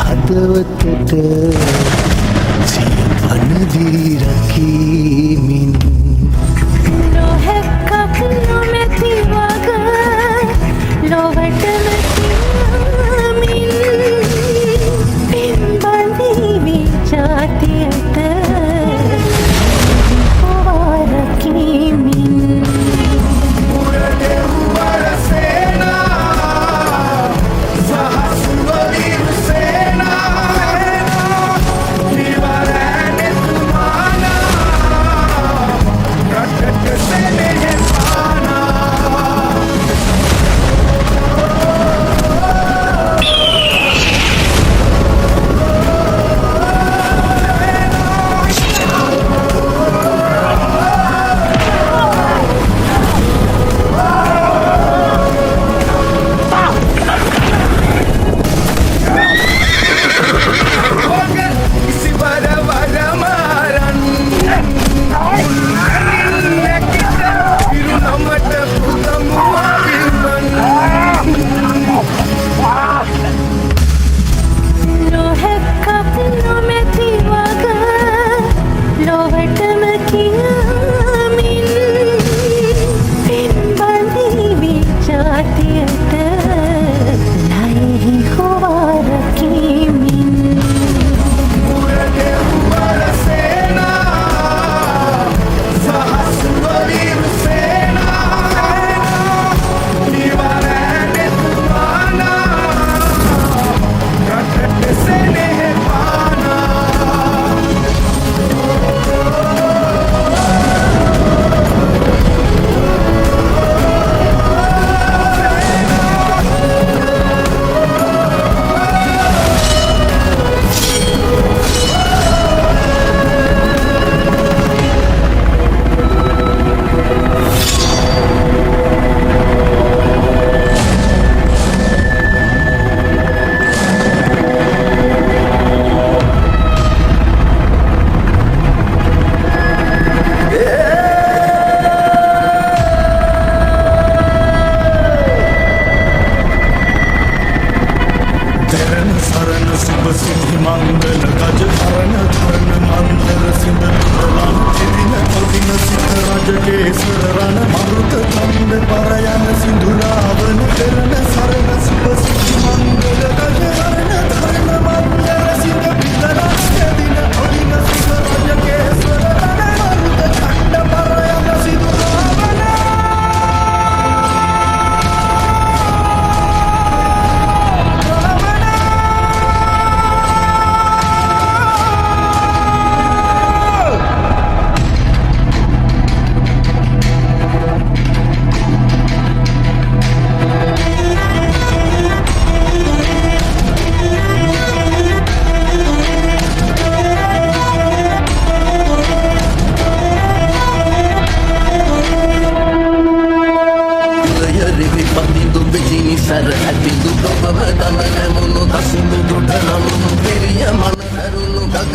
හදවතට සියවන දී රකීමින් නොහැක්කක් නොමැති වග ලොවටම තියාමින් පෙම්බඳීවි ජාතියට පොවරකිමින්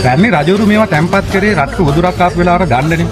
දැන්නේ රජවරු මේවා තැම්පත් කරේ රටක වදුරක් ආපු වෙලාවට ගන්නනේ.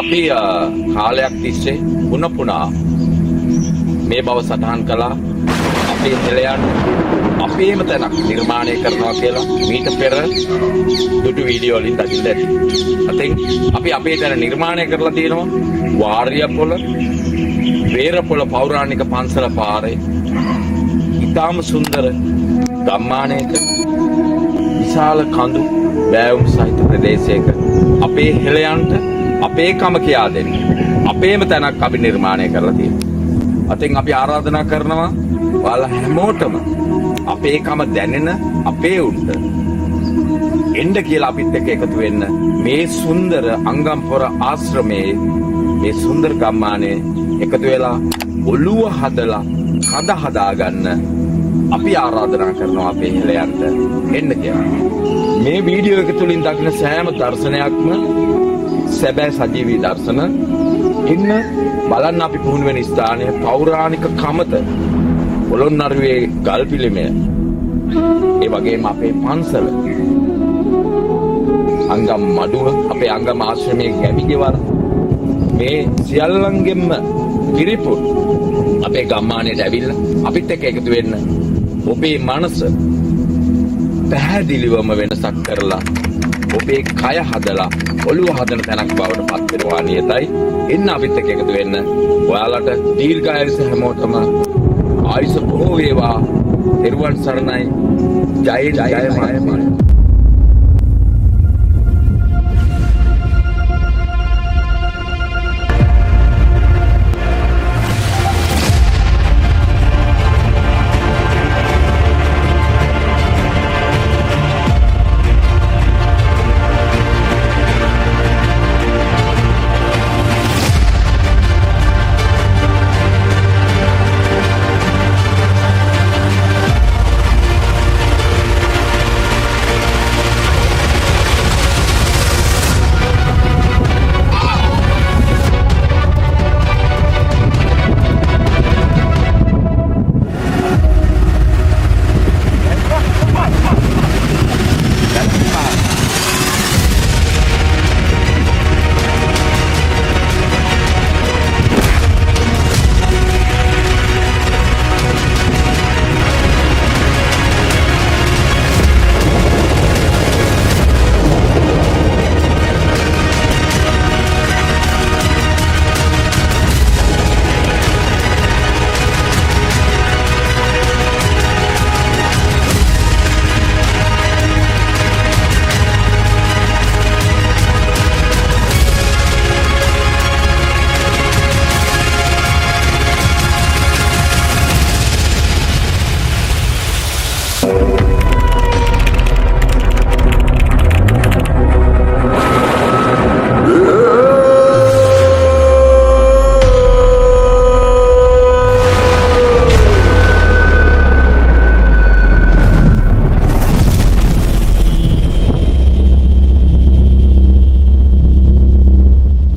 අපි කාලයක් තිස්සේ පුනපුනා මේ බව සටහන් කළා අපේ හෙළයන් අපේම තැනක් නිර්මාණය කරනවා කියලා මීට පෙර දුටු වීඩියෝ වලින් දකින්න ඇති. අතින් අපි අපේ තැන නිර්මාණය කරලා තියෙනවා වාරියපොළ වේරපොළ පෞරාණික පන්සල පාරේ ඉතාම සුන්දර ගම්මානයක විශාල කඳු බෑවුම් සහිත ප්‍රදේශයක අපේ හෙළයන්ට අපේ කම කියා දෙන්න අපේම තැනක් අපි නිර්මාණය කරලා තියෙනවා. අතින් අපි ආරාධනා කරනවා ඔයාලා හැමෝටම අපේ කම දැනෙන අපේ උන්ට එන්න කියලා අපිත් එක්ක එකතු වෙන්න මේ සුන්දර අංගම්පොර ආශ්‍රමයේ මේ සුන්දර ගම්මානයේ එකතු වෙලා ඔළුව හදලා කඳ හදාගන්න අපි ආරාධනා කරනවා අපේ හෙළයන්ට එන්න කියලා. මේ වීඩියෝ එක තුලින් දකින සෑම දර්ශනයක්ම සැබෑ සජීවී දර්ශන. ඉන්න බලන්න අපි පුහුණු වෙන ස්ථානය පෞරාණික කමත පොළොන්නරුවේ ගල් පිළිමය. ඒ වගේම අපේ පන්සල අංගම් මඩුව අපේ අංගම ආශ්‍රමයේ ගැමි ගෙවල් මේ සියල්ලංගෙම පිරිපුන් අපේ ගම්මානයට ඇවිල්ලා අපිත් එක්ක එකතු වෙන්න ඔබේ මනස පැහැදිලිවම වෙනසක් කරලා ඔබේ කය හදලා ඔළුව හදන තැනක් බවට පත් වෙනවා නියතයි. එන්න අපිත් එක්ක එකතු වෙන්න. ඔයාලට දීර්ඝායුෂ හැමෝටම ආයුෂ බොහෝ වේවා. නිර්වාණ සරණයි. ජය ජය මායි.